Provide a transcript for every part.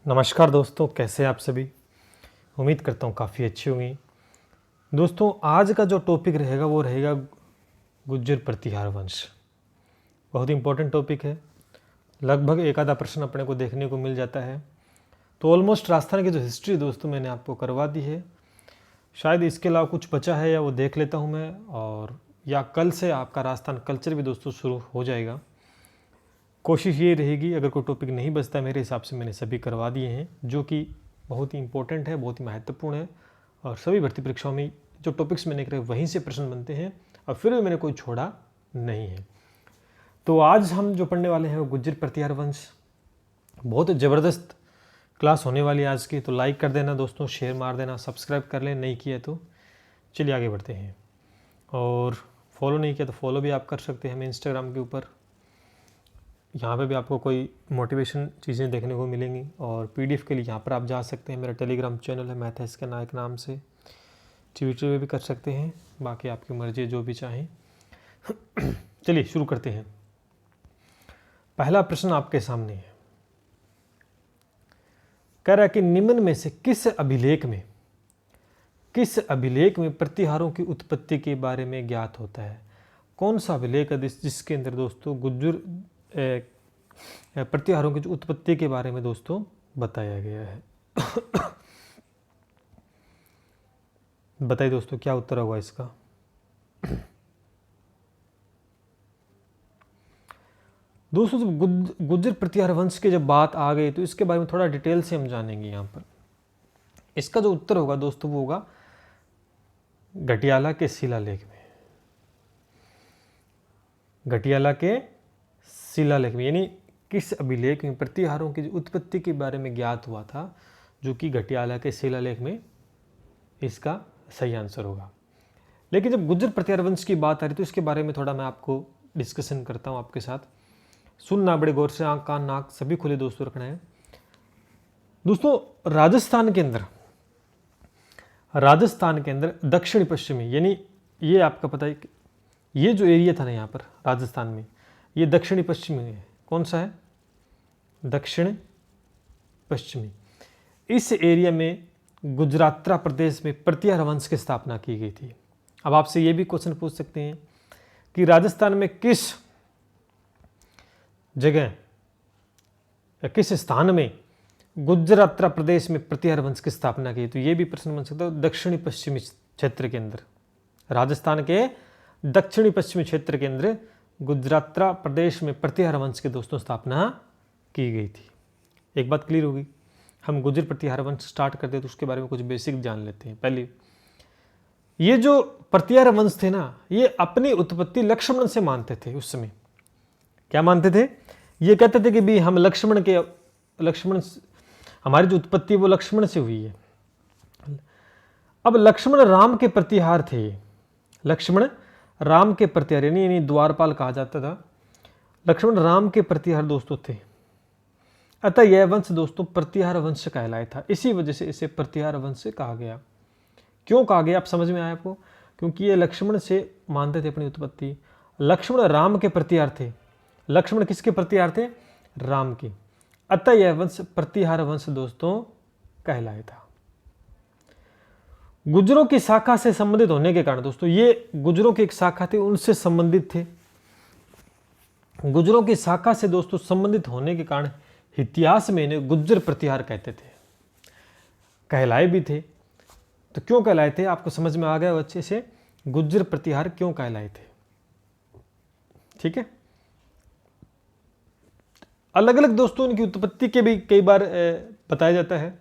नमस्कार दोस्तों, कैसे हैं आप सभी। उम्मीद करता हूँ काफ़ी अच्छी होंगी। दोस्तों, आज का जो टॉपिक रहेगा वो रहेगा गुज्जर प्रतिहार वंश। बहुत इंपॉर्टेंट टॉपिक है। लगभग एक आधा प्रश्न अपने को देखने को मिल जाता है। तो ऑलमोस्ट राजस्थान की जो हिस्ट्री दोस्तों मैंने आपको करवा दी है। शायद इसके अलावा कुछ बचा है या वो देख लेता हूँ मैं, और या कल से आपका राजस्थान कल्चर भी दोस्तों शुरू हो जाएगा। कोशिश ये रहेगी, अगर कोई टॉपिक नहीं बचता मेरे हिसाब से मैंने सभी करवा दिए हैं, जो कि बहुत ही इंपॉर्टेंट है, बहुत ही महत्वपूर्ण है। और सभी भर्ती परीक्षाओं में जो टॉपिक्स मैंने करे वहीं से प्रश्न बनते हैं, और फिर भी मैंने कोई छोड़ा नहीं है। तो आज हम जो पढ़ने वाले हैं वो गुज्जर प्रतिहार वंश। बहुत ज़बरदस्त क्लास होने वाली है आज की। तो लाइक कर देना दोस्तों, शेयर मार देना, सब्सक्राइब कर लें नहीं किया तो। चलिए आगे बढ़ते हैं। और फॉलो नहीं किया तो फॉलो भी आप कर सकते हैं हमें इंस्टाग्राम के ऊपर। यहाँ पे भी आपको कोई मोटिवेशन चीज़ें देखने को मिलेंगी। और पीडीएफ के लिए यहाँ पर आप जा सकते हैं। मेरा टेलीग्राम चैनल है मैथ्स के नायक नाम से। ट्विटर पे भी कर सकते हैं, बाकी आपकी मर्जी है, जो भी चाहें। चलिए शुरू करते हैं। पहला प्रश्न आपके सामने है। कह रहा है कि निम्न में से किस अभिलेख में प्रतिहारों की उत्पत्ति के बारे में ज्ञात होता है। कौन सा अभिलेख है जिसके अंदर दोस्तों गुज्जर प्रतिहारों की उत्पत्ति के बारे में दोस्तों बताया गया है। बताइए दोस्तों, क्या उत्तर होगा इसका। दोस्तों, जब गुज्जर प्रतिहार वंश की जब बात आ गई तो इसके बारे में थोड़ा डिटेल से हम जानेंगे। यहाँ पर इसका जो उत्तर होगा दोस्तों वो होगा घटियाला के शिलालेख में। घटियाला के शिलालेख में, यानी किस अभिलेख में प्रतिहारों की उत्पत्ति के बारे में ज्ञात हुआ था, जो कि घटियाला के शिलालेख में इसका सही आंसर होगा। लेकिन जब गुज्जर प्रतिहार वंश की बात आ रही तो इसके बारे में थोड़ा मैं आपको डिस्कशन करता हूँ आपके साथ। सुनना बड़े गौर से, आंख कान नाक सभी खुले दोस्तों रखना है। दोस्तों, राजस्थान के अंदर दक्षिण पश्चिमी, यानी ये आपका पता है ये जो एरिया था ना यहाँ पर राजस्थान में, ये दक्षिणी पश्चिमी है। कौन सा है? दक्षिण पश्चिमी। इस एरिया में गुजरात्रा प्रदेश में प्रतिहार वंश की स्थापना की गई थी। अब आपसे ये भी क्वेश्चन पूछ सकते हैं कि राजस्थान में किस जगह या किस स्थान में गुजरात्रा प्रदेश में प्रतिहार वंश की स्थापना की। तो ये भी प्रश्न बन सकता है। दक्षिणी पश्चिमी क्षेत्र के अंदर, राजस्थान के दक्षिणी पश्चिमी क्षेत्र के अंदर गुजरात्रा प्रदेश में प्रतिहार वंश की दोस्तों स्थापना की गई थी। एक बात क्लियर होगी। हम गुज्जर प्रतिहार वंश स्टार्ट करते हैं तो उसके बारे में कुछ बेसिक जान लेते हैं। पहले ये जो प्रतिहार वंश थे ना, ये अपनी उत्पत्ति लक्ष्मण से मानते थे। उस समय क्या मानते थे? ये कहते थे कि भी हम लक्ष्मण हमारी जो उत्पत्ति वो लक्ष्मण से हुई है। अब लक्ष्मण राम के प्रतिहार थे। लक्ष्मण राम के प्रतिहार, यानी द्वारपाल कहा जाता था। लक्ष्मण राम के प्रतिहार दोस्तों थे। अतः यह वंश दोस्तों प्रतिहार वंश कहलाया था। इसी वजह से इसे प्रतिहार वंश कहा गया। क्यों कहा गया, आप समझ में आया आपको? क्योंकि ये लक्ष्मण से मानते थे अपनी उत्पत्ति। लक्ष्मण राम के प्रतिहार थे। लक्ष्मण किसके प्रतिहार थे? राम के। अतः यह वंश प्रतिहार वंश दोस्तों कहलाया था। गुज्जरों की शाखा से संबंधित होने के कारण दोस्तों, ये गुज्जरों की एक शाखा थी, उनसे संबंधित थे। गुज्जरों की शाखा से दोस्तों संबंधित होने के कारण इतिहास में इन्हें गुज्जर प्रतिहार कहते थे, कहलाए भी थे। तो क्यों कहलाए थे आपको समझ में आ गया अच्छे से, गुज्जर प्रतिहार क्यों कहलाए थे। ठीक है। अलग अलग दोस्तों इनकी उत्पत्ति के भी कई बार बताया जाता है।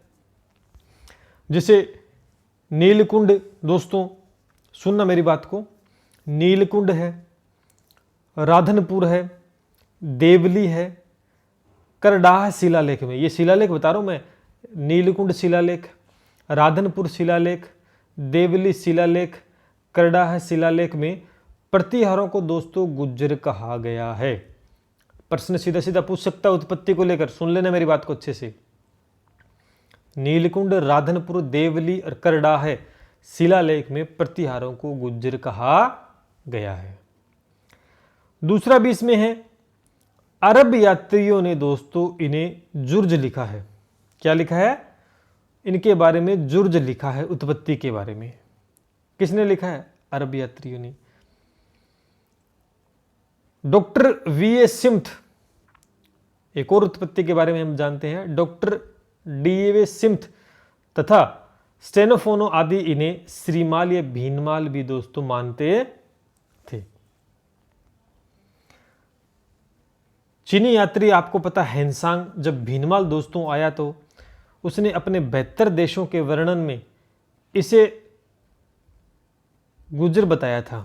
जैसे नीलकुंड, दोस्तों सुनना मेरी बात को, नीलकुंड है, राधनपुर है, देवली है, करडाह शिलालेख में। ये शिलालेख बता रहा हूं मैं, नीलकुंड शिलालेख, राधनपुर शिलालेख, देवली शिलालेख, करडाह शिलालेख में प्रतिहारों को दोस्तों गुज्जर कहा गया है। प्रश्न सीधा सीधा पूछ सकता है उत्पत्ति को लेकर, सुन लेना मेरी बात को अच्छे से। नीलकुंड, राधनपुर, देवली और करडाह शिलालेख में प्रतिहारों को गुज्जर कहा गया है। दूसरा भी इसमें है, अरब यात्रियों ने दोस्तों इन्हें जुर्ज लिखा है। क्या लिखा है? इनके बारे में जुर्ज लिखा है, उत्पत्ति के बारे में। किसने लिखा है? अरब यात्रियों ने। Doctor VA. सिम्थ, एक और उत्पत्ति के बारे में हम जानते हैं, डॉक्टर डी.ए. सिम्थ तथा स्टेनोफोनो आदि इन्हें श्रीमाल या भीनमाल भी दोस्तों मानते थे। चीनी यात्री आपको पता हैंसांग जब भीनमाल दोस्तों आया तो उसने अपने 72 देशों के वर्णन में इसे गुजर बताया था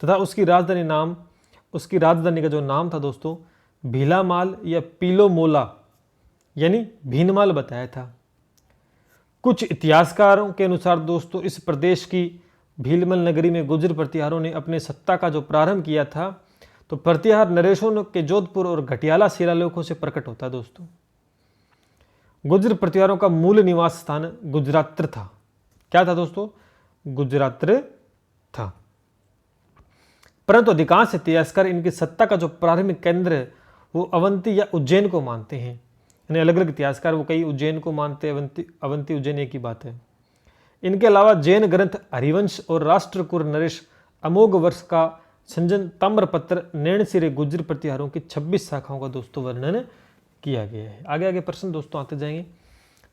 तथा उसकी राजधानी का जो नाम था दोस्तों भीलामाल या पीलोमोला यानी भीनमाल बताया था। कुछ इतिहासकारों के अनुसार दोस्तों इस प्रदेश की भीलमल नगरी में गुर्जर प्रतिहारों ने अपने सत्ता का जो प्रारंभ किया था तो प्रतिहार नरेशों के जोधपुर और घटियाला शिलालेखों से प्रकट होता है दोस्तों। गुर्जर प्रतिहारों का मूल निवास स्थान गुजरात्र था। क्या था दोस्तों? गुजरात्र था। परंतु अधिकांश इतिहासकार इनकी सत्ता का जो प्रारंभिक केंद्र है वो अवंती या उज्जैन को मानते हैं। यानी अलग अलग इतिहासकार वो कई उज्जैन को मानते हैं, अवंती उज्जैन एक ही बात है। इनके अलावा जैन ग्रंथ हरिवंश और राष्ट्रकुर नरेश अमोघ वर्ष का संजन ताम्रपत्र नैणसिरे गुर्जर प्रतिहारों की 26 शाखाओं का दोस्तों वर्णन किया गया है। आगे आगे प्रश्न दोस्तों आते जाएंगे।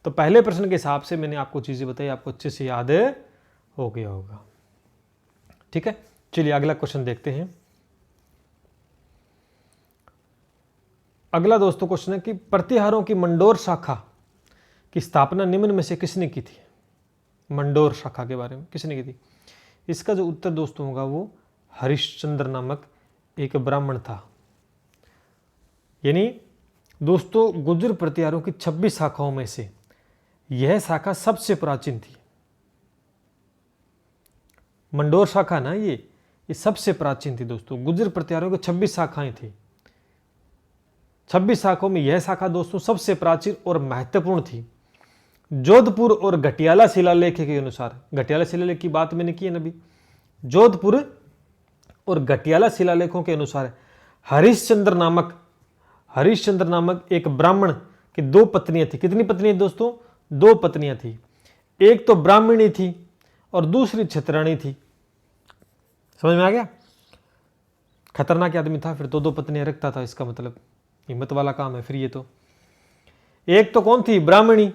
तो पहले प्रश्न के हिसाब से मैंने आपको चीजें बताई, आपको अच्छे से याद हो गया होगा। ठीक है, चलिए अगला क्वेश्चन देखते हैं। अगला दोस्तों क्वेश्चन है कि प्रतिहारों की मंडोर शाखा की स्थापना निम्न में से किसने की थी? मंडोर शाखा के बारे में किसने की थी? इसका जो उत्तर दोस्तों होगा वो हरिश्चंद्र नामक एक ब्राह्मण था। यानी दोस्तों गुर्जर प्रतिहारों की 26 शाखाओं में से यह शाखा सबसे प्राचीन थी। मंडोर शाखा ना ये सबसे प्राचीन थी दोस्तों। गुर्जर प्रतिहारों की 26 शाखाएं थी। 26 शाखाओं में यह शाखा दोस्तों सबसे प्राचीन और महत्वपूर्ण थी। जोधपुर और घटियाला शिलालेख के अनुसार, घटियाला शिलालेख की बात मैंने की है ना अभी, जोधपुर और घटियाला शिलालेखों के अनुसार हरिश्चंद्र नामक एक ब्राह्मण की 2 पत्नियां थी। कितनी पत्नियां दोस्तों? 2 पत्नियां थी। एक तो ब्राह्मणी थी और दूसरी क्षत्राणी थी। समझ में आ गया? खतरनाक आदमी था फिर, 2 पत्नियां रखता था, इसका मतलब हिम्मत वाला काम है फिर ये तो। एक तो कौन थी? ब्राह्मणी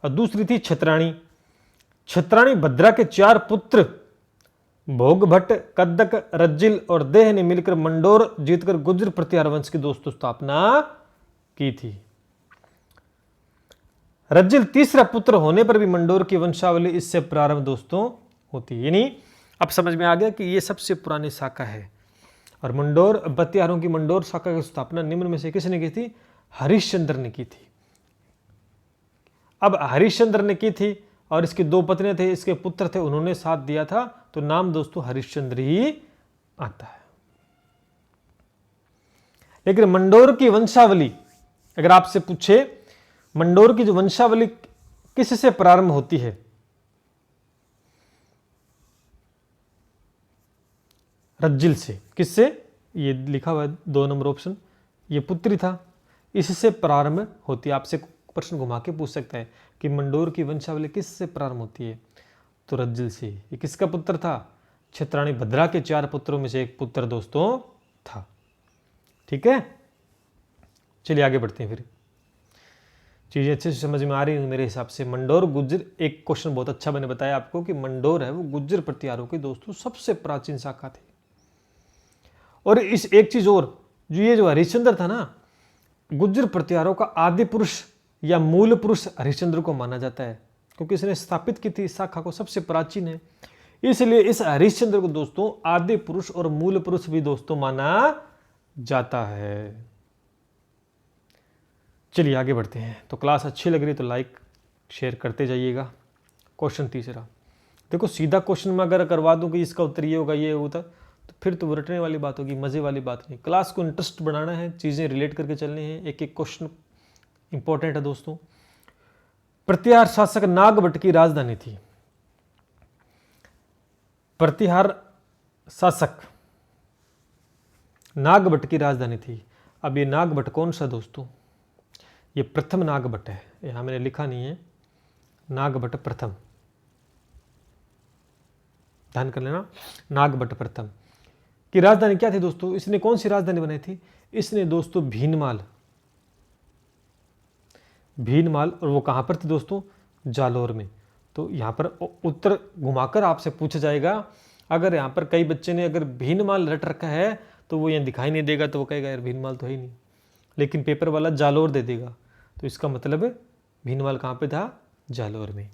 और दूसरी थी क्षत्राणी। क्षत्राणी भद्रा के 4 पुत्र भोगभट्ट, कद्दक, रज्जिल और देह ने मिलकर मंडोर जीतकर गुर्जर प्रतिहार वंश की दोस्तों स्थापना की थी। रज्जिल तीसरा पुत्र होने पर भी मंडोर की वंशावली इससे प्रारंभ दोस्तों होती है। यानी अब समझ में आ गया कि ये सबसे पुरानी शाखा है। और मंडोर प्रतिहारों की मंडोर शाखा की स्थापना निम्न में से किसने की थी? हरिश्चंद्र ने की थी। अब हरिश्चंद्र ने की थी और इसकी 2 पत्नियां थे, इसके पुत्र थे, उन्होंने साथ दिया था, तो नाम दोस्तों हरिश्चंद्र ही आता है। लेकिन मंडोर की वंशावली अगर आपसे पूछे, मंडोर की जो वंशावली किससे प्रारंभ होती है? रज्जिल से। किससे? ये लिखा हुआ है 2 नंबर ऑप्शन, ये पुत्री था, इससे प्रारंभ होती है। आपसे प्रश्न घुमा के पूछ सकता है कि मंडोर की वंशावली किससे प्रारंभ होती है? तो रज्जिल से। ये किसका पुत्र था? क्षत्राणी भद्रा के 4 पुत्रों में से एक पुत्र दोस्तों था। ठीक है, चलिए आगे बढ़ते हैं। फिर चीजें अच्छे से समझ में आ रही है मेरे हिसाब से। मंडोर गुर्जर, एक क्वेश्चन बहुत अच्छा मैंने बताया आपको कि मंडोर है वो गुर्जर प्रतिहारों की दोस्तों सबसे प्राचीन शाखा थी। और इस एक चीज और, जो हरिश्चंद्र था ना, गुर्जर प्रतिहारों का आदि पुरुष या मूल पुरुष हरिश्चंद्र को माना जाता है, क्योंकि इसने स्थापित की थी इस शाखा को, सबसे प्राचीन है, इसलिए इस हरिश्चंद्र को दोस्तों आदि पुरुष और मूल पुरुष भी दोस्तों माना जाता है। चलिए आगे बढ़ते हैं। तो क्लास अच्छी लग रही तो लाइक शेयर करते जाइएगा। क्वेश्चन तीसरा देखो, सीधा क्वेश्चन में अगर करवा दूं कि इसका उत्तर ये होगा ये होता, तो फिर तो रटने वाली बात होगी, मजे वाली बात नहीं। क्लास को इंटरेस्ट बढ़ाना है, चीजें रिलेट करके चलनी है, एक एक क्वेश्चन इंपॉर्टेंट है दोस्तों। प्रतिहार शासक नागभट्ट की राजधानी थी। प्रतिहार शासक नागभट्ट की राजधानी थी। अब ये नागभट्ट कौन सा दोस्तों? ये प्रथम नागभट्ट है। यहाँ मैंने लिखा नहीं है, नागभट्ट प्रथम, ध्यान कर लेना, नागभट्ट प्रथम की राजधानी क्या थी दोस्तों? इसने कौन सी राजधानी बनाई थी? इसने दोस्तों भीनमाल, और वो कहाँ पर थी दोस्तों? जालौर में। तो यहाँ पर उत्तर घुमाकर आपसे पूछा जाएगा। अगर यहाँ पर कई बच्चे ने अगर भीनमाल रट रखा है तो वो यहाँ दिखाई नहीं देगा, तो वो कहेगा यार भीनमाल तो है ही नहीं, लेकिन पेपर वाला जालौर दे देगा, तो इसका मतलब भीनमाल कहाँ पे था? जालौर में।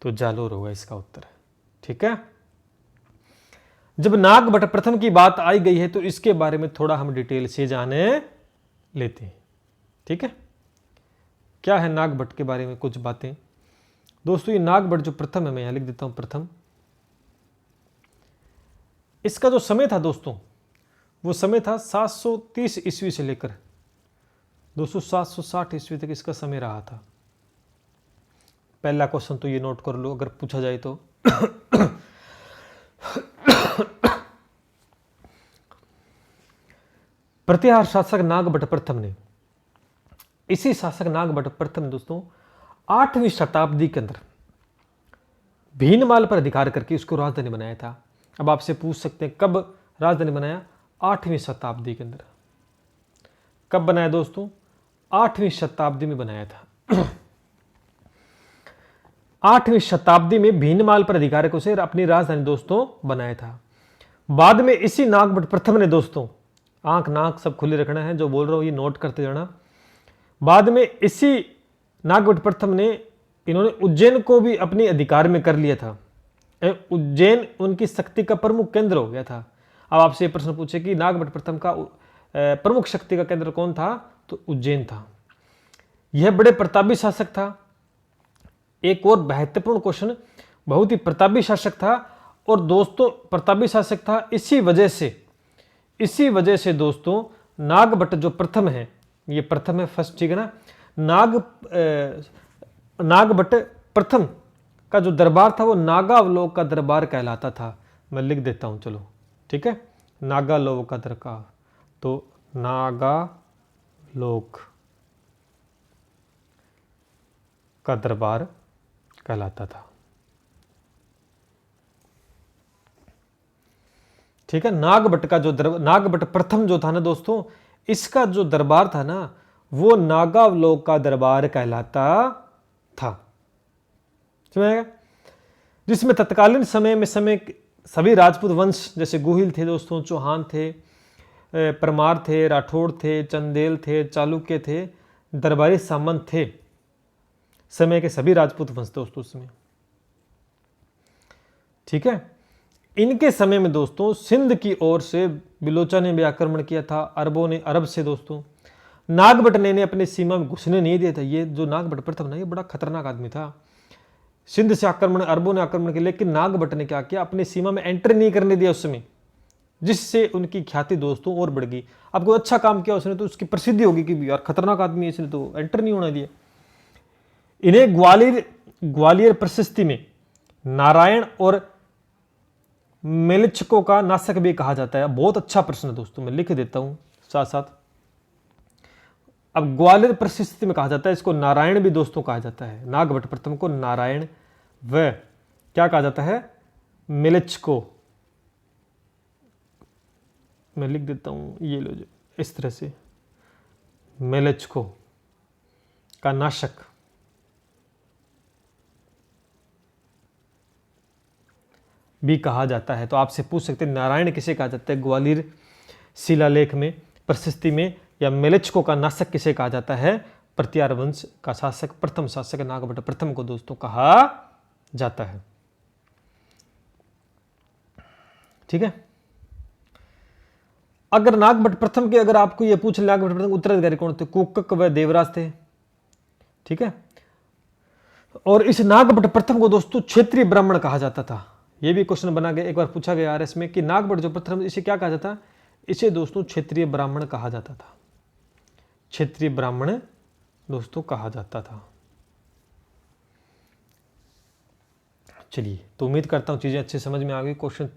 तो जालौर होगा इसका उत्तर, ठीक है। जब नागभट्ट प्रथम की बात आई गई है तो इसके बारे में थोड़ा हम डिटेल से जाने लेते हैं, ठीक है। क्या है नागभट्ट के बारे में कुछ बातें दोस्तों? ये नागभट्ट जो प्रथम है, मैं यहां लिख देता हूं प्रथम, इसका जो समय था दोस्तों, वो समय था 730 ईस्वी से लेकर दोस्तों 760 ईस्वी तक इसका समय रहा था। पहला क्वेश्चन तो ये नोट कर लो अगर पूछा जाए तो। प्रतिहार शासक नागभट्ट प्रथम ने, इसी शासक नागभट्ट प्रथम दोस्तों 8वीं शताब्दी के अंदर भीनमाल पर अधिकार करके उसको राजधानी बनाया था। अब आपसे पूछ सकते हैं कब राजधानी बनाया? 8वीं शताब्दी के अंदर। कब बनाया दोस्तों? 8वीं शताब्दी में बनाया था। 8वीं शताब्दी में भीनमाल पर अधिकार को से अपनी राजधानी दोस्तों बनाया था। बाद में इसी नागभट्ट प्रथम ने दोस्तों, आंख नाक सब खुले रखना है, जो बोल रहा हूं ये नोट करते जाना। बाद में इसी नागभट्ट प्रथम ने, इन्होंने उज्जैन को भी अपने अधिकार में कर लिया था। उज्जैन उनकी शक्ति का प्रमुख केंद्र हो गया था। अब आपसे प्रश्न पूछे कि नागभट्ट प्रथम का प्रमुख शक्ति का केंद्र कौन था? तो उज्जैन था। यह बड़े प्रतापी शासक था। एक और महत्वपूर्ण क्वेश्चन, बहुत ही प्रतापी शासक था। और दोस्तों प्रतापी शासक था, इसी वजह से दोस्तों नागभट्ट जो प्रथम है, ये प्रथम है फर्स्ट, ठीक है ना। नागभट्ट प्रथम का जो दरबार था वो नागावलोक का दरबार कहलाता था। मैं लिख देता हूं, चलो ठीक है, नागालोक का दरबार, तो नागालोक का दरबार कहलाता था, ठीक है। नागभट्ट का जो नागभट्ट प्रथम जो था ना दोस्तों, इसका जो दरबार था ना वो नागावलोक का दरबार कहलाता था, समझ आएगा। जिसमें तत्कालीन समय में सभी राजपूत वंश जैसे गुहिल थे दोस्तों, चौहान थे, परमार थे, राठौड़ थे, चंदेल थे, चालुक्य थे, दरबारी सामंत थे, समय के सभी राजपूत वंश दोस्तों उसमें, ठीक है। इनके समय में दोस्तों सिंध की ओर से बिलोचा ने भी आक्रमण किया था, अरबों ने अरब से दोस्तों, नागभट्ट ने अपनी सीमा में घुसने नहीं दिया था। ये जो नागभट्ट प्रथम ना, ये बड़ा खतरनाक आदमी था। सिंध से आक्रमण, अरबों ने आक्रमण किया, लेकिन नागभट्ट ने क्या किया, अपनी सीमा में एंट्री नहीं करने दिया उस समय, जिससे उनकी ख्याति दोस्तों और बढ़ गई। अब कोई अच्छा काम किया उसने तो उसकी प्रसिद्धि होगी कि यार खतरनाक आदमी है, इसने तो एंटर नहीं होने दिया। इन्हें ग्वालियर प्रशस्ति में नारायण और मेलचकों का नाशक भी कहा जाता है। बहुत अच्छा प्रश्न है दोस्तों, मैं लिख देता हूं साथ साथ। अब ग्वालियर प्रशस्ति में कहा जाता है, इसको नारायण भी दोस्तों कहा जाता है। नागभट्ट प्रथम को नारायण व क्या कहा जाता है, मेलचको, मैं लिख देता हूं, ये लो जो इस तरह से, मेलचको का नाशक भी कहा जाता है। तो आपसे पूछ सकते हैं नारायण किसे कहा जाता है ग्वालियर शिलालेख में, प्रशस्ति में, या मेलचको का नाशक किसे कहा जाता है? प्रतिहार वंश का शासक, प्रथम शासक नागभट्ट प्रथम को दोस्तों कहा जाता है, ठीक है। अगर नागभट्ट प्रथम के, अगर आपको यह पूछ ले नागभट्ट प्रथम उत्तराधिकारी कौन थे? कुक्क व देवराज थे, ठीक है। और इस नागभट्ट प्रथम को दोस्तों क्षेत्रीय ब्राह्मण कहा जाता था। यह भी क्वेश्चन बना गया, एक बार पूछा गया आरएस में कि नागभट्ट जो प्रथम, इसे क्या कहा जाता? इसे दोस्तों क्षेत्रीय ब्राह्मण कहा जाता था, क्षेत्रीय ब्राह्मण दोस्तों कहा जाता था। चलिए, तो उम्मीद करता हूं चीजें अच्छे समझ में आ गई। क्वेश्चन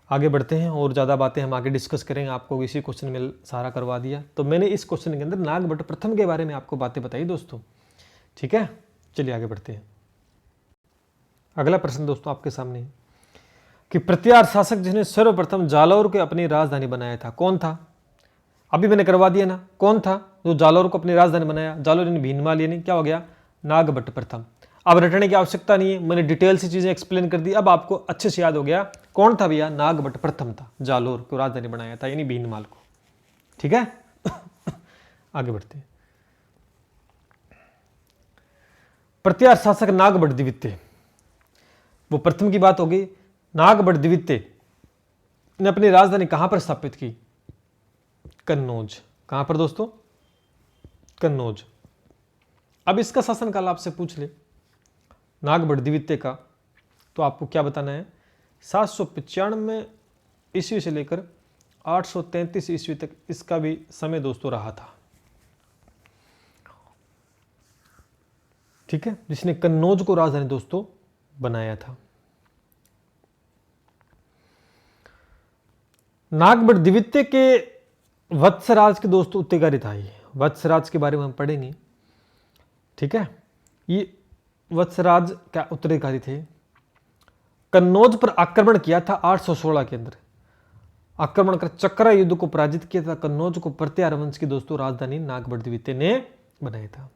आगे बढ़ते हैं और ज़्यादा बातें हम आगे डिस्कस करेंगे। आपको इसी क्वेश्चन में सारा करवा दिया। तो मैंने इस क्वेश्चन के अंदर नागभट्ट प्रथम के बारे में आपको बातें बताई दोस्तों, ठीक है, चलिए आगे बढ़ते हैं। अगला प्रश्न दोस्तों आपके सामने है कि प्रतिहार शासक जिसने सर्वप्रथम जालौर को अपनी राजधानी बनाया था कौन था? अभी मैंने करवा दिया ना, कौन था जो जालौर को अपनी राजधानी बनाया? जालौर यानी भीनमाल, यानी क्या हो गया? नागभट्ट प्रथम। अब रटने की आवश्यकता नहीं है, मैंने डिटेल से चीजें एक्सप्लेन कर दी। अब आपको अच्छे से याद हो गया कौन था भैया? नागभट्ट प्रथम था, जालौर को राजधानी बनाया था, यानी भीनमाल को। ठीक है आगे बढ़ते हैं। प्रतिहार शासक नागभट्ट द्वितीय, वो प्रथम की बात होगी। नागभट्ट द्वितीय ने अपनी राजधानी कहां पर स्थापित की? कन्नौज। कहां पर दोस्तों? कन्नौज। अब इसका शासनकाल आपसे पूछ ले नागभट्ट द्वितीय का, तो आपको क्या बताना है? 795 ईस्वी से लेकर 833 ईस्वी तक इसका भी समय दोस्तों रहा था। ठीक है, जिसने कन्नौज को राजधानी दोस्तों बनाया था। नागभट्ट द्वितीय के वत्सराज के दोस्तों उत्तराधिकारी था। ये वत्सराज के बारे में हम पढ़ेंगे। ठीक है, ये वत्सराज क्या उत्तराधिकारी थे। कन्नौज पर आक्रमण किया था 816 के अंदर, आक्रमण कर चक्रा युद्ध को पराजित किया था। कन्नौज को प्रतिहार वंश की दोस्तों राजधानी नागभट्ट द्वितीय ने बनाया था।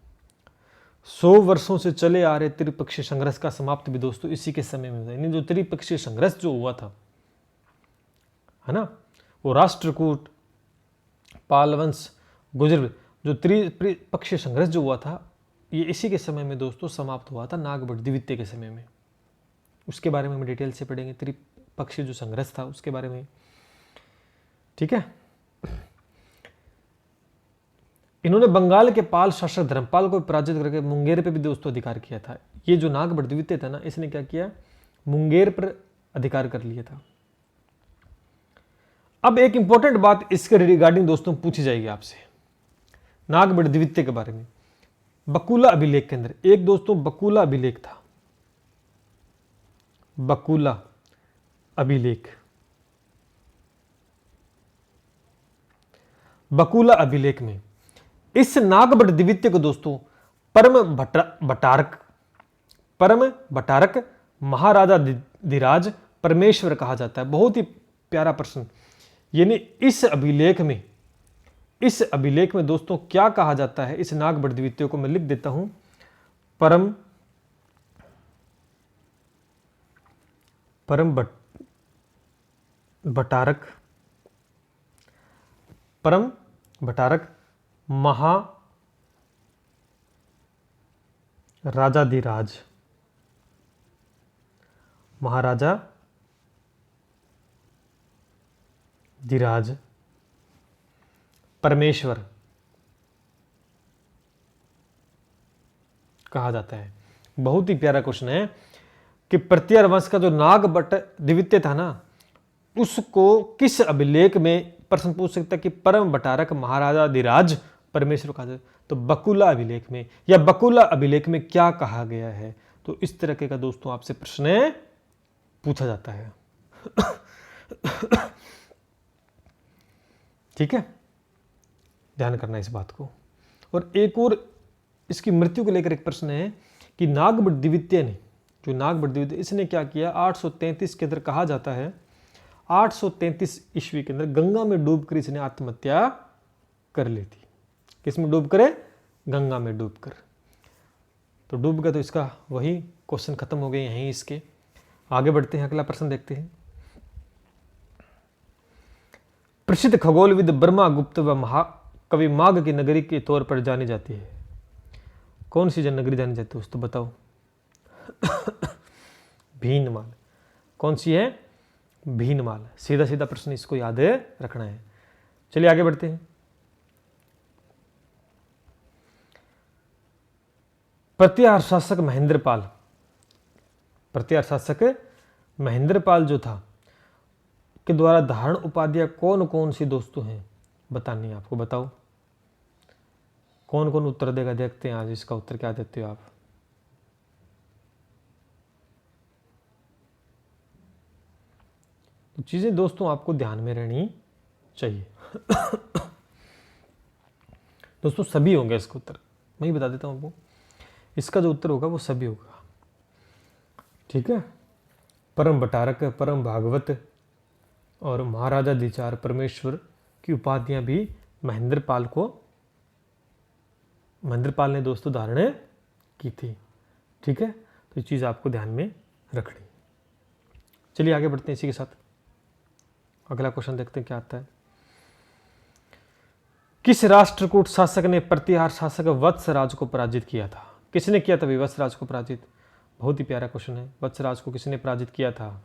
100 वर्षों से चले आ रहे त्रिपक्षीय संघर्ष का समाप्त भी दोस्तों इसी के समय में हुआ। यानी जो त्रिपक्षीय संघर्ष जो हुआ था, है ना, वो राष्ट्रकूट, पालवंश, गुजर, जो त्रिपक्षीय संघर्ष जो हुआ था, ये इसी के समय में दोस्तों समाप्त हुआ था, नागभट्ट द्वितीय के समय में। उसके बारे में हम डिटेल से पढ़ेंगे, त्रिपक्षीय जो संघर्ष था उसके बारे में। ठीक है, इन्होंने बंगाल के पाल शासक धर्मपाल को पराजित करके मुंगेर पे भी दोस्तों अधिकार किया था। ये जो नागभट्ट द्वितीय था ना, इसने क्या किया? मुंगेर पर अधिकार कर लिया था। अब एक इंपॉर्टेंट बात इसके रिगार्डिंग दोस्तों पूछी जाएगी आपसे नागभट्ट द्वितीय के बारे में। बकुला अभिलेख के अंदर एक दोस्तों बकुला अभिलेख था, बकुला अभिलेख। बकुला अभिलेख में इस नागभट्ट द्वितीय को दोस्तों परम भट्टारक महाराजा धीराज परमेश्वर कहा जाता है। बहुत ही प्यारा प्रश्न। यानी इस अभिलेख में दोस्तों क्या कहा जाता है? इस नागभट्ट द्वितीय को मैं लिख देता हूं, परम भट्टारक महाराजा धीराज परमेश्वर कहा जाता है। बहुत ही प्यारा क्वेश्चन है कि प्रतिहार वंश का जो नागभट्ट द्वितीय था ना, उसको किस अभिलेख में प्रश्न पूछ सकता है कि परम भट्टारक महाराजा धीराज परमेश्वर कहा जाता है? तो बकुला अभिलेख में, या बकुला अभिलेख में क्या कहा गया है? तो इस तरह का दोस्तों आपसे प्रश्न पूछा जाता है। ठीक है, ध्यान करना इस बात को। और एक और इसकी मृत्यु को लेकर एक प्रश्न है कि नागभट्ट द्वितीय ने, जो नागभट्ट द्वितीय, इसने क्या किया? 833 के अंदर कहा जाता है, 833 ईस्वी के अंदर गंगा में डूबकर इसने आत्महत्या कर ली थी। किस में डूब करे? गंगा में डूबकर। तो डूब गया, तो इसका वही क्वेश्चन खत्म हो गए यहीं इसके। आगे बढ़ते हैं, अगला प्रश्न देखते हैं। प्रसिद्ध खगोलविद ब्रह्मा गुप्त व महाकवि माघ की नगरी के तौर पर जानी जाती है। कौन सी नगरी जानी जाती है दोस्तों, बताओ? भीनमाल। कौन सी है? भीनमाल। सीधा सीधा प्रश्न, इसको याद रखना है। चलिए आगे बढ़ते हैं। प्रतिहार शासक महेंद्रपाल जो था के द्वारा धारण उपाधियां कौन कौन सी दोस्तों हैं बतानी है आपको। बताओ कौन कौन उत्तर देगा, देखते हैं आज इसका उत्तर क्या देते हो आप। तो चीजें दोस्तों आपको ध्यान में रहनी चाहिए। दोस्तों सभी होंगे इसका उत्तर, मैं ही बता देता हूं आपको। इसका जो उत्तर होगा वो सभी होगा। ठीक है। परम बटारक, परम भागवत और महाराजा दिचार परमेश्वर की उपाधियां भी महेंद्रपाल ने दोस्तों धारण की थी। ठीक है, तो ये चीज़ आपको ध्यान में रखनी। चलिए आगे बढ़ते हैं इसी के साथ। अगला क्वेश्चन देखते हैं क्या आता है। किस राष्ट्रकूट शासक ने प्रतिहार शासक वत्सराज को पराजित किया था? किसने किया था वत्सराज को पराजित? बहुत ही प्यारा क्वेश्चन है। वत्सराज को किसने पराजित किया था?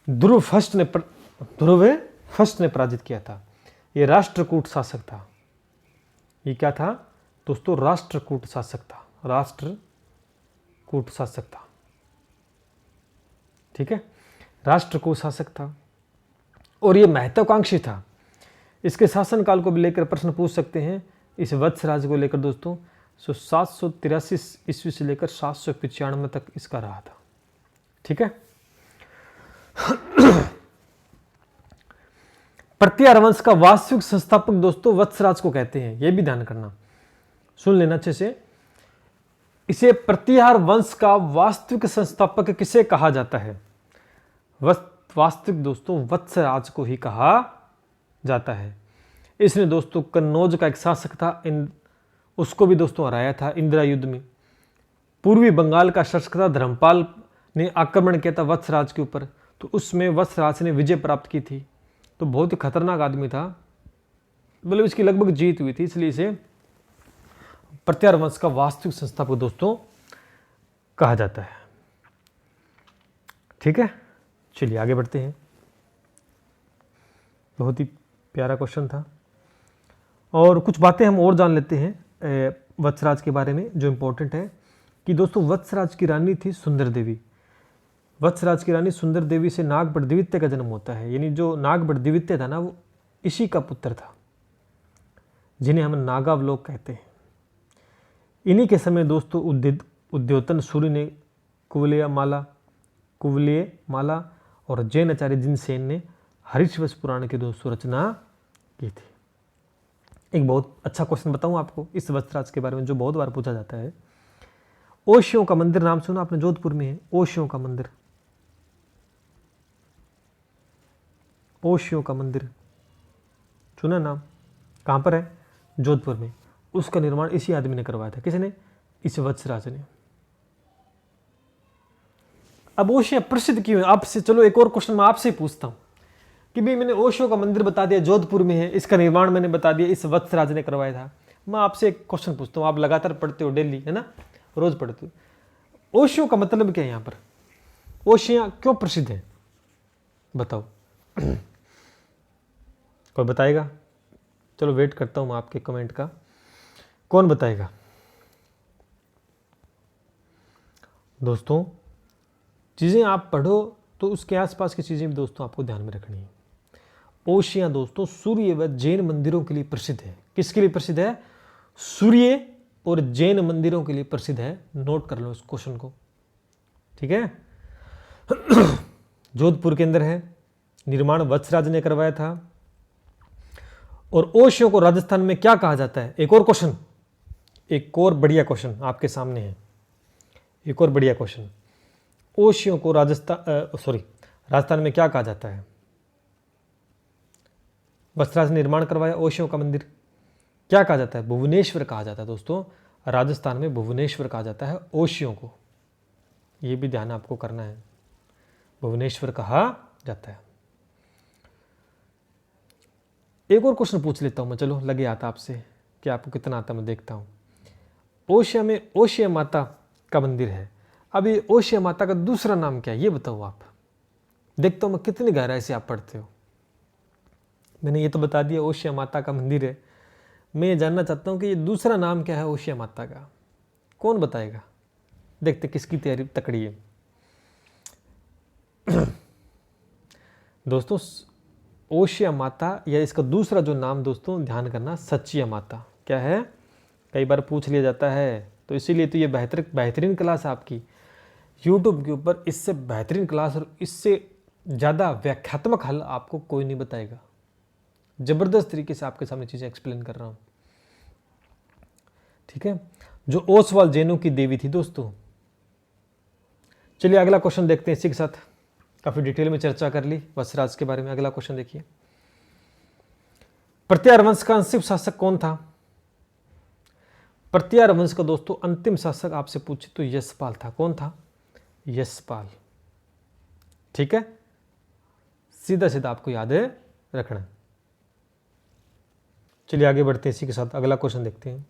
ध्रुव फर्स्ट ने पराजित किया था। ये राष्ट्रकूट शासक था। ये क्या था दोस्तों? राष्ट्रकूट शासक था। राष्ट्रकूट शासक था। ठीक है, राष्ट्रकूट शासक था और ये महत्वाकांक्षी था। इसके शासनकाल को भी लेकर प्रश्न पूछ सकते हैं इस वत्सराज को लेकर दोस्तों। 783 ईस्वी से लेकर 795 तक इसका रहा था। ठीक है। प्रतिहार वंश का वास्तविक संस्थापक दोस्तों वत्सराज को कहते हैं। यह भी ध्यान करना, सुन लेना अच्छे से। इसे प्रतिहार वंश का वास्तविक संस्थापक किसे कहा जाता है? वास्तविक दोस्तों वत्सराज को ही कहा जाता है। इसने दोस्तों कन्नौज का एक शासक था, उसको भी दोस्तों हराया था इंदिरा युद्ध में। पूर्वी बंगाल का शासक था धर्मपाल ने आक्रमण किया था वत्सराज के ऊपर, तो उसमें वत्सराज ने विजय प्राप्त की थी। तो बहुत ही खतरनाक आदमी था, मतलब इसकी लगभग जीत हुई थी, इसलिए इसे प्रतिहार वंश का वास्तविक संस्थापक दोस्तों कहा जाता है। ठीक है, चलिए आगे बढ़ते हैं। बहुत ही प्यारा क्वेश्चन था और कुछ बातें हम और जान लेते हैं वत्सराज के बारे में जो इंपॉर्टेंट है कि दोस्तों वत्सराज की रानी थी सुंदर देवी। वत्सराज की रानी सुंदर देवी से नाग बड़दिवित्य का जन्म होता है। यानी जो नाग बड़दिवित्य था ना, वो इसी का पुत्र था, जिन्हें हम नागावलोक कहते हैं। इन्हीं के समय दोस्तों उद्योतन सूर्य ने कुवलय माला और जैन आचार्य जिनसेन ने हरिवंश पुराण की दोस्तों रचना की थी। एक बहुत अच्छा क्वेश्चन बताऊं आपको इस वत्सराज के बारे में जो बहुत बार पूछा जाता है। ओशियों का मंदिर नाम सुना आपने? जोधपुर में है ओशियों का मंदिर। ओशियों का मंदिर सुना नाम? कहां पर है? जोधपुर में। उसका निर्माण इसी आदमी ने करवाया था। किसने? इस वत्सराज ने। अब ओशिया प्रसिद्ध क्यों है आपसे? चलो एक और क्वेश्चन मैं आपसे पूछता हूं कि भाई मैंने ओशो का मंदिर बता दिया, जोधपुर में है, इसका निर्माण मैंने बता दिया इस वत्सराज ने करवाया था। मैं आपसे एक क्वेश्चन पूछता हूं, आप लगातार पढ़ते हो डेली, है ना, रोज पढ़ते हो। ओशो का मतलब क्या है यहां पर? ओशिया क्यों प्रसिद्ध है बताओ? कोई बताएगा? चलो वेट करता हूं मैं आपके कमेंट का। कौन बताएगा? दोस्तों चीजें आप पढ़ो तो उसके आसपास की चीजें भी दोस्तों आपको ध्यान में रखनी है। ओशिया दोस्तों सूर्य व जैन मंदिरों के लिए प्रसिद्ध है। किसके लिए प्रसिद्ध है? सूर्य और जैन मंदिरों के लिए प्रसिद्ध है। नोट कर लो इस क्वेश्चन को। ठीक है। जोधपुर के अंदर है, निर्माण वत्सराज ने करवाया था। और ओशियों को राजस्थान में क्या कहा जाता है? एक और क्वेश्चन, एक और बढ़िया क्वेश्चन आपके सामने है। एक और बढ़िया क्वेश्चन, ओशियों को राजस्थान में क्या कहा जाता है? वत्सराज ने निर्माण करवाया ओशियों का मंदिर, क्या कहा जाता है? भुवनेश्वर कहा जाता है दोस्तों। राजस्थान में भुवनेश्वर कहा जाता है ओशियों को। यह भी ध्यान आपको करना है, भुवनेश्वर कहा जाता है। एक और क्वेश्चन पूछ लेता हूं मैं, चलो लगे आता आपसे कि आपको कितना आता मैं देखता हूं। ओशिया में ओशिया माता का मंदिर है। अब ये ओशिया माता का दूसरा नाम क्या है ये बताओ आप। देखता हूं मैं कितनी गहराई से आप पढ़ते हो। मैंने ये तो बता दिया ओशिया माता का मंदिर है, मैं ये जानना चाहता हूं कि ये दूसरा नाम क्या है ओशिया माता का। कौन बताएगा? देखते किसकी तैयारी तकड़ी है। दोस्तों ओशिया माता या इसका दूसरा जो नाम दोस्तों ध्यान करना, सचिया माता। क्या है? कई बार पूछ लिया जाता है, तो इसीलिए तो ये बेहतरीन क्लास है आपकी यूट्यूब के ऊपर। इससे बेहतरीन क्लास और इससे ज़्यादा व्याख्यात्मक हल आपको कोई नहीं बताएगा। जबरदस्त तरीके से आपके सामने चीजें एक्सप्लेन कर रहा हूं, ठीक है। जो ओसवाल जैनों की देवी थी दोस्तों। चलिए अगला क्वेश्चन देखते हैं। इसी के साथ काफी डिटेल में चर्चा कर ली वत्सराज के बारे में। अगला क्वेश्चन देखिए, प्रत्यार वंश का अंतिम शासक कौन था? प्रत्यार वंश का दोस्तों अंतिम शासक आपसे पूछे तो यशपाल था। कौन था? यशपाल, ठीक है। सीधा सीधा आपको याद है रखना। चलिए आगे बढ़ते हैं इसी के साथ। अगला क्वेश्चन देखते हैं।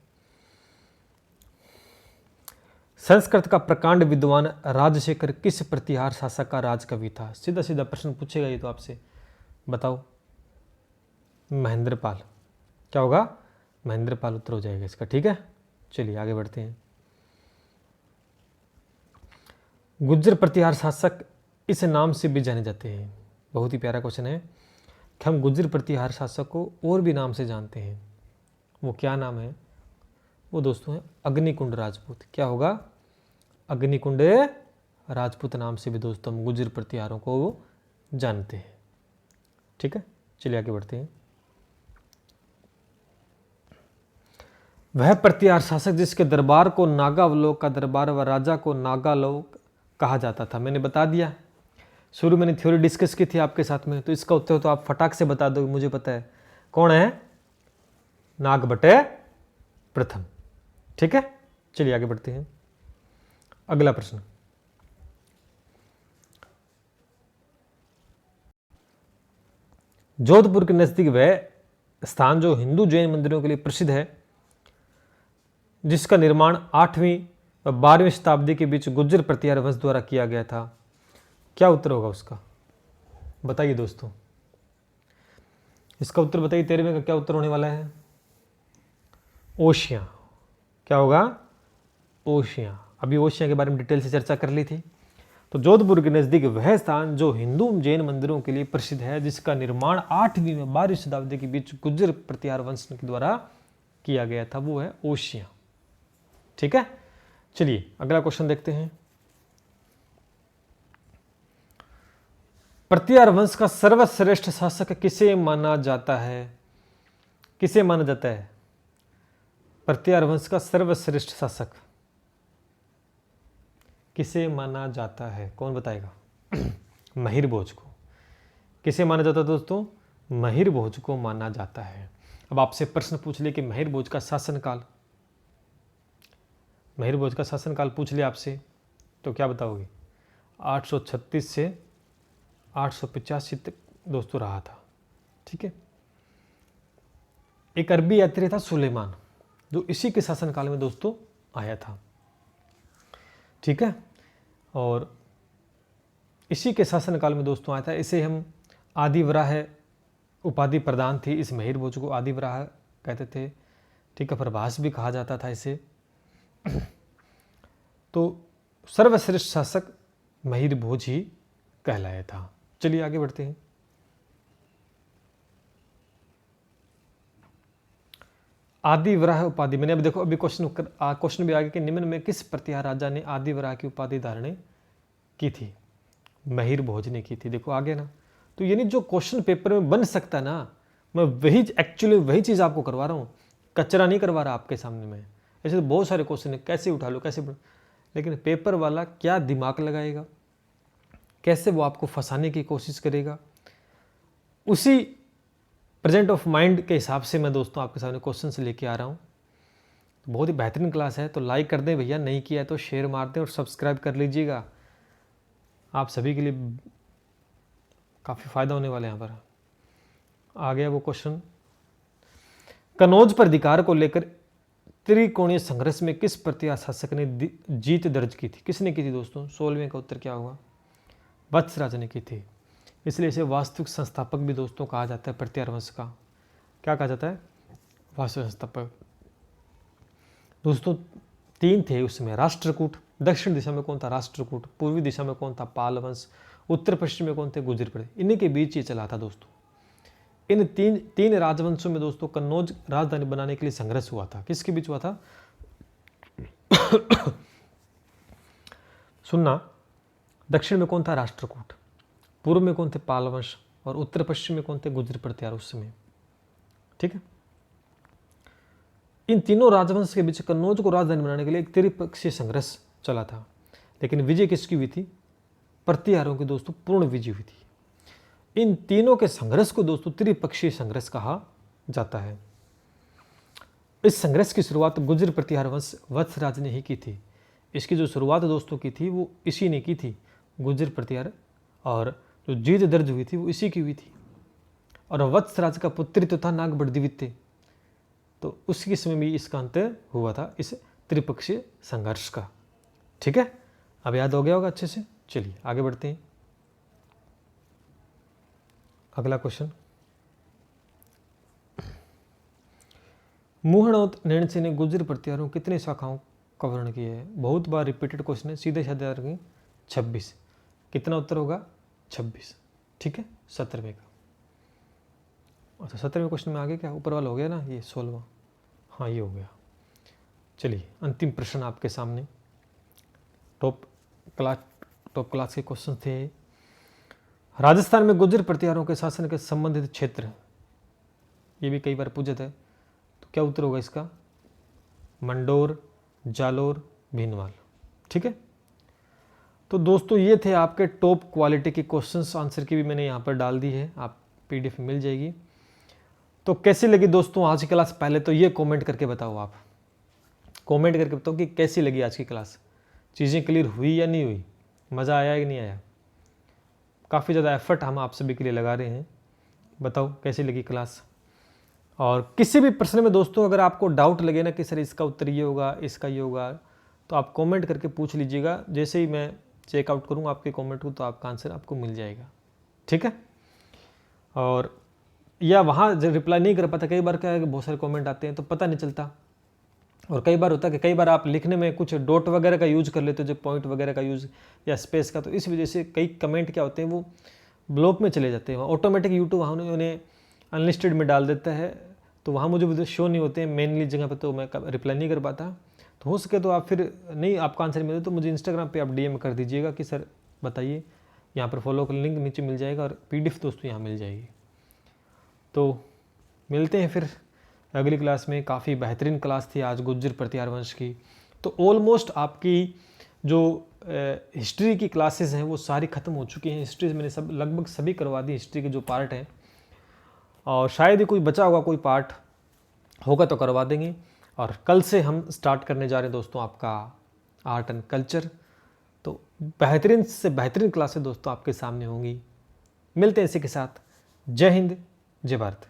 संस्कृत का प्रकांड विद्वान राजशेखर किस प्रतिहार शासक का राजकवि था? सीधा सीधा प्रश्न पूछेगा ये तो आपसे, बताओ। महेंद्रपाल। क्या होगा? महेंद्रपाल उत्तर हो जाएगा इसका, ठीक है। चलिए आगे बढ़ते हैं। गुज्जर प्रतिहार शासक इस नाम से भी जाने जाते हैं। बहुत ही प्यारा क्वेश्चन है कि हम गुज्जर प्रतिहार शासक को और भी नाम से जानते हैं। वो क्या नाम है? वो दोस्तों है अग्निकुंड राजपूत। क्या होगा? अग्निकुंड राजपूत नाम से भी दोस्तों हम गुज्जर प्रतिहारों को जानते हैं, ठीक है। चलिए आगे बढ़ते हैं। वह प्रतिहार शासक जिसके दरबार को नागावलोक का दरबार व राजा को नागालोक कहा जाता था। मैंने बता दिया, शुरू मैंने थ्योरी डिस्कस की थी आपके साथ में, तो इसका उत्तर तो आप फटाक से बता दोगे, मुझे पता है। कौन है? नागभट्ट प्रथम, ठीक है। चलिए आगे बढ़ते हैं। अगला प्रश्न, जोधपुर के नजदीक वह स्थान जो हिंदू जैन मंदिरों के लिए प्रसिद्ध है, जिसका निर्माण 8वीं व 12वीं शताब्दी के बीच गुज्जर प्रतिहार वंश द्वारा किया गया था। क्या उत्तर होगा उसका? बताइए दोस्तों, इसका उत्तर बताइए। 13वें का क्या उत्तर होने वाला है? ओशिया। क्या होगा? ओशिया। अभी ओशिया के बारे में डिटेल से चर्चा कर ली थी। तो जोधपुर के नजदीक वह स्थान जो हिंदू जैन मंदिरों के लिए प्रसिद्ध है, जिसका निर्माण 8वीं में 12वीं शताब्दी के बीच गुज्जर प्रतिहार वंश के द्वारा किया गया था, वो है ओशिया, ठीक है। चलिए अगला क्वेश्चन देखते हैं। प्रतिहार वंश का सर्वश्रेष्ठ शासक किसे माना जाता है? किसे माना जाता है प्रतिहार वंश का सर्वश्रेष्ठ शासक? किसे माना जाता है? कौन बताएगा? महिर भोज को। किसे माना जाता है दोस्तों? महिर भोज को माना जाता है। अब आपसे प्रश्न पूछ ले कि महिर भोज का शासनकाल, महिर भोज का शासनकाल पूछ ले आपसे, तो क्या बताओगे? 836 से 885 तक दोस्तों रहा था, ठीक है। एक अरबी यात्री था सुलेमान, जो इसी के शासनकाल में दोस्तों आया था, ठीक है। और इसी के शासनकाल में दोस्तों आया था। इसे हम आदिवराह उपाधि प्रदान थी इस महिर भोज को, आदिवराह कहते थे, ठीक है। प्रभास भी कहा जाता था इसे। तो सर्वश्रेष्ठ शासक महिर भोज ही कहलाया था। चलिए आगे बढ़ते हैं। आदिवराह उपाधि, मैंने अब देखो अभी क्वेश्चन भी आगे कि निम्न में किस प्रतिहार राजा ने आदिवराह की उपाधि धारण की थी? महिर भोज ने की थी। देखो आगे ना, तो यानी जो क्वेश्चन पेपर में बन सकता ना, मैं वही एक्चुअली वही चीज आपको करवा रहा हूँ, कचरा नहीं करवा रहा आपके सामने में। ऐसे तो बहुत सारे क्वेश्चन है, कैसे उठा लो कैसे, लेकिन पेपर वाला क्या दिमाग लगाएगा, कैसे वो आपको फंसाने की कोशिश करेगा, उसी प्रेजेंट ऑफ माइंड के हिसाब से मैं दोस्तों आपके सामने क्वेश्चन से लेके आ रहा हूँ। तो बहुत ही बेहतरीन क्लास है, तो लाइक कर दें भैया, नहीं किया है तो शेयर मार दें और सब्सक्राइब कर लीजिएगा। आप सभी के लिए काफ़ी फायदा होने वाला है। यहाँ पर आ गया वो क्वेश्चन, कनौज पर अधिकार को लेकर त्रिकोणीय संघर्ष में किस प्रतिहार शासक ने जीत दर्ज की थी? किसने की थी दोस्तों? 16वें का उत्तर क्या होगा? वत्सराज ने की थी। इसलिए इसे वास्तविक संस्थापक भी दोस्तों कहा जाता है प्रतिहार वंश का। क्या कहा जाता है? वास्तविक संस्थापक। दोस्तों 3 थे उसमें, राष्ट्रकूट। दक्षिण दिशा में कौन था? राष्ट्रकूट। पूर्वी दिशा में कौन था? पाल वंश। उत्तर पश्चिम में कौन थे? गुर्जर प्रदेश। इन्हीं के बीच ये चला था दोस्तों। इन तीन राजवंशों में दोस्तों कन्नौज राजधानी बनाने के लिए संघर्ष हुआ था। किसके बीच हुआ था? सुनना, दक्षिण में कौन था? राष्ट्रकूट। पूर्व में कौन थे? पाल वंश। और उत्तर पश्चिम में कौन थे? गुर्जर प्रतिहार उस समय। ठीक है। इन तीनों राजवंश के बीच कन्नौज को राजधानी बनाने के लिए एक त्रिपक्षीय संघर्ष चला था, लेकिन विजय किसकी हुई थी? प्रतिहारों की दोस्तों पूर्ण विजय हुई थी। इन तीनों के संघर्ष को दोस्तों त्रिपक्षीय संघर्ष कहा जाता है। इस संघर्ष की शुरुआत गुर्जर प्रतिहार वंश वत्सराज ने ही की थी। इसकी जो शुरुआत दोस्तों की थी वो इसी ने की थी, गुर्जर प्रतिहार, और जो जीत दर्ज हुई थी वो इसी की हुई थी। और वत्सराज का पुत्री तो था नागबड़दिवित्य, तो उसके समय में इसका अंत हुआ था इस त्रिपक्षीय संघर्ष का। ठीक है, अब याद हो गया होगा अच्छे से। चलिए आगे बढ़ते हैं। अगला क्वेश्चन, मोहन और नैणसी ने गुर्जर प्रतिहारों कितनी शाखाओं का वर्णन किया है? बहुत बार रिपीटेड क्वेश्चन है, सीधे साधे रखेंगे 26। कितना उत्तर होगा? 26। ठीक है, 17वें का। अच्छा 17वें क्वेश्चन में आगे क्या ऊपर वाला हो गया ना, ये 16वां। हाँ ये हो गया। चलिए अंतिम प्रश्न आपके सामने, टॉप क्लास के क्वेश्चन थे। राजस्थान में गुर्जर प्रतिहारों के शासन के संबंधित क्षेत्र, ये भी कई बार पूछा था, तो क्या उत्तर होगा इसका? मंडोर, जालोर, भीनवाल। ठीक है, तो दोस्तों ये थे आपके टॉप क्वालिटी के क्वेश्चंस, आंसर की भी मैंने यहाँ पर डाल दी है, आप पीडीएफ मिल जाएगी। तो कैसी लगी दोस्तों आज की क्लास? पहले तो ये कमेंट करके बताओ, आप कमेंट करके बताओ कि कैसी लगी आज की क्लास, चीज़ें क्लियर हुई या नहीं हुई, मज़ा आया कि नहीं आया। काफ़ी ज़्यादा एफर्ट हम आप सभी के लिए लगा रहे हैं, बताओ कैसी लगी क्लास। और किसी भी प्रश्न में दोस्तों अगर आपको डाउट लगे ना कि सर इसका उत्तर ये होगा, इसका ये होगा, तो आप कमेंट करके पूछ लीजिएगा। जैसे ही मैं चेकआउट करूँगा आपके कमेंट को, तो आपका आंसर आपको मिल जाएगा। ठीक है, और या वहाँ जब रिप्लाई नहीं कर पाता, कई बार क्या है कि बहुत सारे कमेंट आते हैं तो पता नहीं चलता, और कई बार होता है कि कई बार आप लिखने में कुछ डॉट वगैरह का यूज कर लेते हो, जो पॉइंट वगैरह का यूज़ या स्पेस का, तो इस वजह से कई कमेंट क्या होते हैं वो ब्लॉक में चले जाते हैं। ऑटोमेटिक यूट्यूब वहाँ उन्हें अनलिस्टेड में डाल देता है, तो वहाँ मुझे वीडियो शो नहीं होते हैं मेनली जगह पर, तो मैं रिप्लाई नहीं कर पाता। तो हो सके तो आप फिर नहीं आपका आंसर मिले तो मुझे इंस्टाग्राम पे आप डीएम कर दीजिएगा कि सर बताइए, यहाँ पर फॉलो का लिंक नीचे मिल जाएगा, और पीडीएफ दोस्तों यहाँ मिल जाएगी। तो मिलते हैं फिर अगली क्लास में। काफ़ी बेहतरीन क्लास थी आज गुर्जर प्रतिहार वंश की। तो ऑलमोस्ट आपकी जो हिस्ट्री की क्लासेस हैं वो सारी ख़त्म हो चुकी हैं। हिस्ट्री मैंने सब लगभग सभी करवा दी, हिस्ट्री के जो पार्ट हैं, और शायद ही कोई बचा होगा, कोई पार्ट होगा तो करवा देंगे। और कल से हम स्टार्ट करने जा रहे हैं दोस्तों आपका आर्ट एंड कल्चर। तो बेहतरीन से बेहतरीन क्लासेस दोस्तों आपके सामने होंगी। मिलते हैं इसी के साथ। जय हिंद, जय भारत।